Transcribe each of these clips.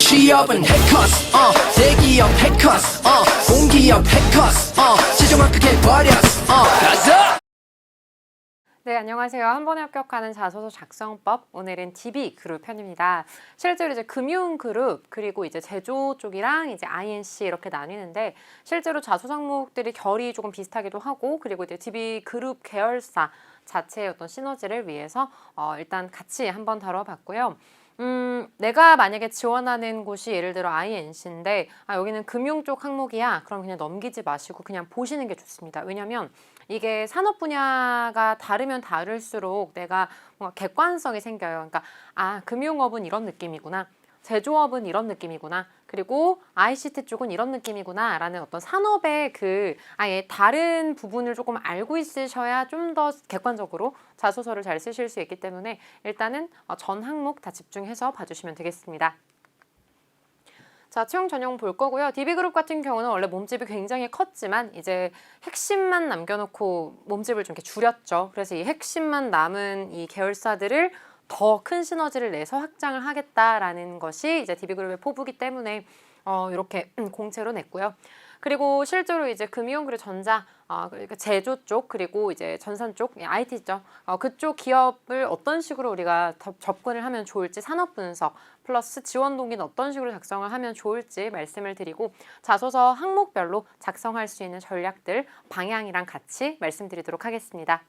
취업은 해커스 대기업 해커스 공기업 해커스 최종 합격해버렸어 가자. 네, 안녕하세요. 한 번에 합격하는 자소서 작성법. 오늘은 DB그룹 편입니다. 실제로 이제 금융그룹 그리고 이제 제조 쪽이랑 이제 INC 이렇게 나뉘는데 실제로 자소서 항목들이 결이 조금 비슷하기도 하고 그리고 이제 DB그룹 계열사 자체의 어떤 시너지를 위해서 일단 같이 한번 다뤄봤고요. 내가 만약에 지원하는 곳이 예를 들어 INC인데 여기는 금융 쪽 항목이야. 그럼 그냥 넘기지 마시고 그냥 보시는 게 좋습니다. 왜냐면 이게 산업 분야가 다르면 다를수록 내가 뭔가 객관성이 생겨요. 그러니까 금융업은 이런 느낌이구나. 제조업은 이런 느낌이구나. 그리고 ICT 쪽은 이런 느낌이구나 라는 어떤 산업의 아예 다른 부분을 조금 알고 있으셔야 좀 더 객관적으로 자소서를 잘 쓰실 수 있기 때문에 일단은 전 항목 다 집중해서 봐주시면 되겠습니다. 자, 채용 전형 볼 거고요. DB그룹 같은 경우는 원래 몸집이 굉장히 컸지만 이제 핵심만 남겨놓고 몸집을 좀 이렇게 줄였죠. 그래서 이 핵심만 남은 이 계열사들을 더 큰 시너지를 내서 확장을 하겠다라는 것이 이제 DB그룹의 포부기 때문에 이렇게 공채로 냈고요. 그리고 실제로 이제 금융 그리고 전자, 그러니까 제조 쪽 그리고 이제 전산 쪽, IT죠. 그쪽 기업을 어떤 식으로 우리가 접근을 하면 좋을지 산업 분석 플러스 지원 동기는 어떤 식으로 작성을 하면 좋을지 말씀을 드리고 자소서 항목별로 작성할 수 있는 전략들 방향이랑 같이 말씀드리도록 하겠습니다.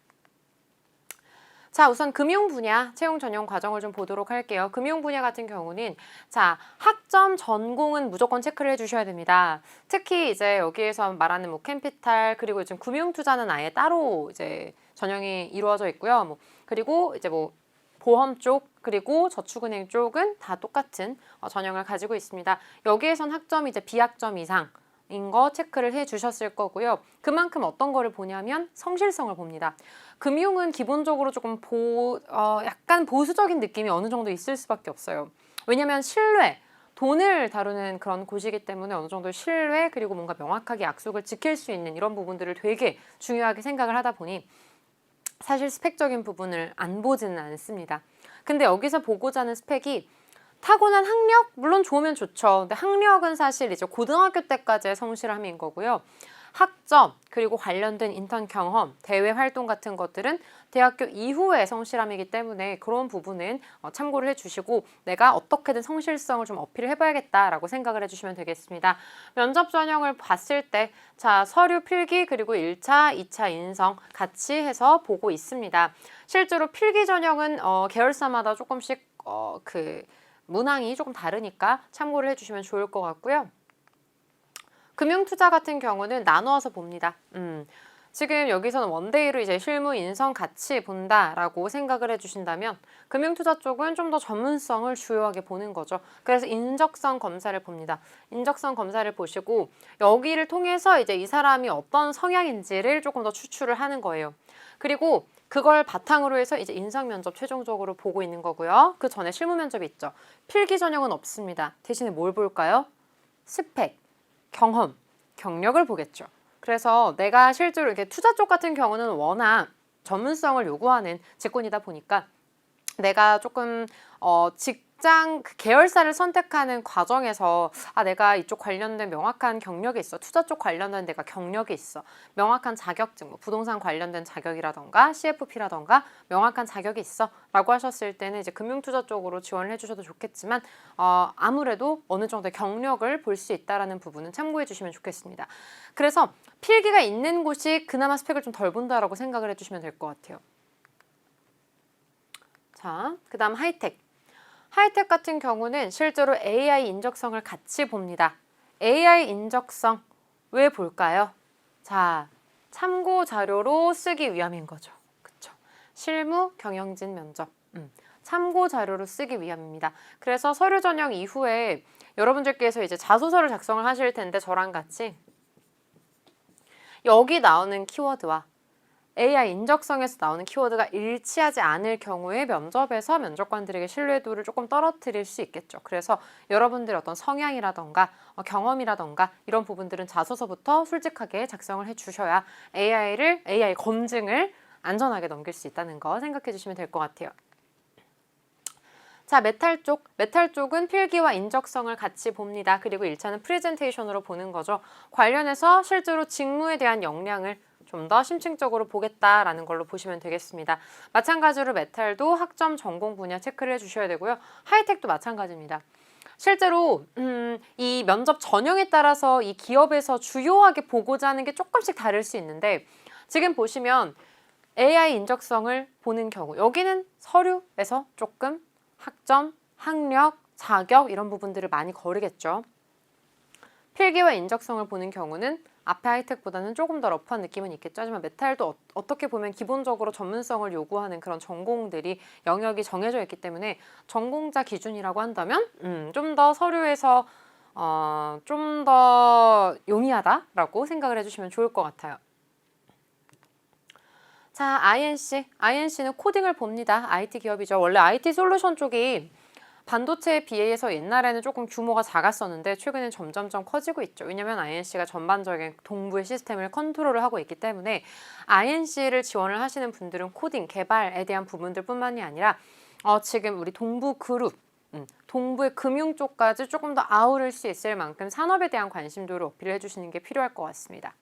자, 우선 금융 분야 채용 전형 과정을 좀 보도록 할게요. 금융 분야 같은 경우는 자, 학점 전공은 무조건 체크를 해주셔야 됩니다. 특히 이제 여기에서 말하는 뭐 캠피탈 그리고 요즘 금융 투자는 아예 따로 이제 전형이 이루어져 있고요. 그리고 이제 뭐 보험 쪽 그리고 저축은행 쪽은 다 똑같은 전형을 가지고 있습니다. 여기에선 학점이 이제 비학점 이상 인 거 체크를 해 주셨을 거고요. 그만큼 어떤 거를 보냐면 성실성을 봅니다. 금융은 기본적으로 조금 약간 보수적인 느낌이 어느 정도 있을 수밖에 없어요. 왜냐면 신뢰, 돈을 다루는 그런 곳이기 때문에 어느 정도 신뢰 그리고 뭔가 명확하게 약속을 지킬 수 있는 이런 부분들을 되게 중요하게 생각을 하다 보니 사실 스펙적인 부분을 안 보지는 않습니다. 근데 여기서 보고자 하는 스펙이 타고난 학력? 물론 좋으면 좋죠. 근데 학력은 사실 이제 고등학교 때까지의 성실함인 거고요. 학점, 그리고 관련된 인턴 경험, 대외 활동 같은 것들은 대학교 이후의 성실함이기 때문에 그런 부분은 참고를 해주시고 내가 어떻게든 성실성을 좀 어필을 해봐야겠다라고 생각을 해주시면 되겠습니다. 면접 전형을 봤을 때 자, 서류 필기 그리고 1차, 2차 인성 같이 해서 보고 있습니다. 실제로 필기 전형은 계열사마다 조금씩 문항이 조금 다르니까 참고를 해주시면 좋을 것 같고요. 금융투자 같은 경우는 나누어서 봅니다. 지금 여기서는 원데이로 이제 실무 인성 같이 본다라고 생각을 해주신다면 금융투자 쪽은 좀 더 전문성을 주요하게 보는 거죠. 그래서 인적성 검사를 봅니다. 인적성 검사를 보시고 여기를 통해서 이제 이 사람이 어떤 성향인지를 조금 더 추출을 하는 거예요. 그리고 그걸 바탕으로 해서 이제 인성 면접 최종적으로 보고 있는 거고요. 그 전에 실무 면접이 있죠. 필기 전형은 없습니다. 대신에 뭘 볼까요? 스펙, 경험, 경력을 보겠죠. 그래서 내가 실제로 이렇게 투자 쪽 같은 경우는 워낙 전문성을 요구하는 직군이다 보니까 내가 조금 직장 계열사를 선택하는 과정에서 내가 이쪽 관련된 명확한 경력이 있어. 투자 쪽 관련된 내가 경력이 있어. 명확한 자격증, 뭐 부동산 관련된 자격이라던가 CFP라던가 명확한 자격이 있어 라고 하셨을 때는 이제 금융투자 쪽으로 지원을 해주셔도 좋겠지만 아무래도 어느 정도의 경력을 볼 수 있다는 부분은 참고해 주시면 좋겠습니다. 그래서 필기가 있는 곳이 그나마 스펙을 좀 덜 본다라고 생각을 해주시면 될 것 같아요. 자, 그 다음 하이텍. 하이텍 같은 경우는 실제로 AI 인적성을 같이 봅니다. AI 인적성 왜 볼까요? 자, 참고 자료로 쓰기 위함인 거죠. 그쵸? 실무 경영진 면접. 참고 자료로 쓰기 위함입니다. 그래서 서류 전형 이후에 여러분들께서 이제 자소서를 작성을 하실 텐데 저랑 같이 여기 나오는 키워드와 AI 인적성에서 나오는 키워드가 일치하지 않을 경우에 면접에서 면접관들에게 신뢰도를 조금 떨어뜨릴 수 있겠죠. 그래서 여러분들의 어떤 성향이라던가 경험이라던가 이런 부분들은 자소서부터 솔직하게 작성을 해주셔야 AI 검증을 안전하게 넘길 수 있다는 거 생각해 주시면 될 것 같아요. 자, 메탈 쪽은 필기와 인적성을 같이 봅니다. 그리고 1차는 프레젠테이션으로 보는 거죠. 관련해서 실제로 직무에 대한 역량을 좀 더 심층적으로 보겠다라는 걸로 보시면 되겠습니다. 마찬가지로 메탈도 학점 전공 분야 체크를 해주셔야 되고요. 하이텍도 마찬가지입니다. 실제로 이 면접 전형에 따라서 이 기업에서 주요하게 보고자 하는 게 조금씩 다를 수 있는데 지금 보시면 AI 인적성을 보는 경우 여기는 서류에서 조금 학점, 학력, 자격 이런 부분들을 많이 거르겠죠. 필기와 인적성을 보는 경우는 앞에 하이텍보다는 조금 더 러프한 느낌은 있겠죠. 하지만 메탈도 어떻게 보면 기본적으로 전문성을 요구하는 그런 전공들이 영역이 정해져 있기 때문에 전공자 기준이라고 한다면 좀 더 서류에서 좀 더 용이하다라고 생각을 해주시면 좋을 것 같아요. 자, INC는 코딩을 봅니다. IT 기업이죠. 원래 IT 솔루션 쪽이 반도체 BA에서 옛날에는 조금 규모가 작았었는데 최근엔 점점점 커지고 있죠. 왜냐하면 INC가 전반적인 동부의 시스템을 컨트롤을 하고 있기 때문에 INC를 지원을 하시는 분들은 코딩, 개발에 대한 부분들 뿐만이 아니라 지금 우리 동부 그룹, 동부의 금융 쪽까지 조금 더 아우를 수 있을 만큼 산업에 대한 관심도를 어필을 해주시는 게 필요할 것 같습니다.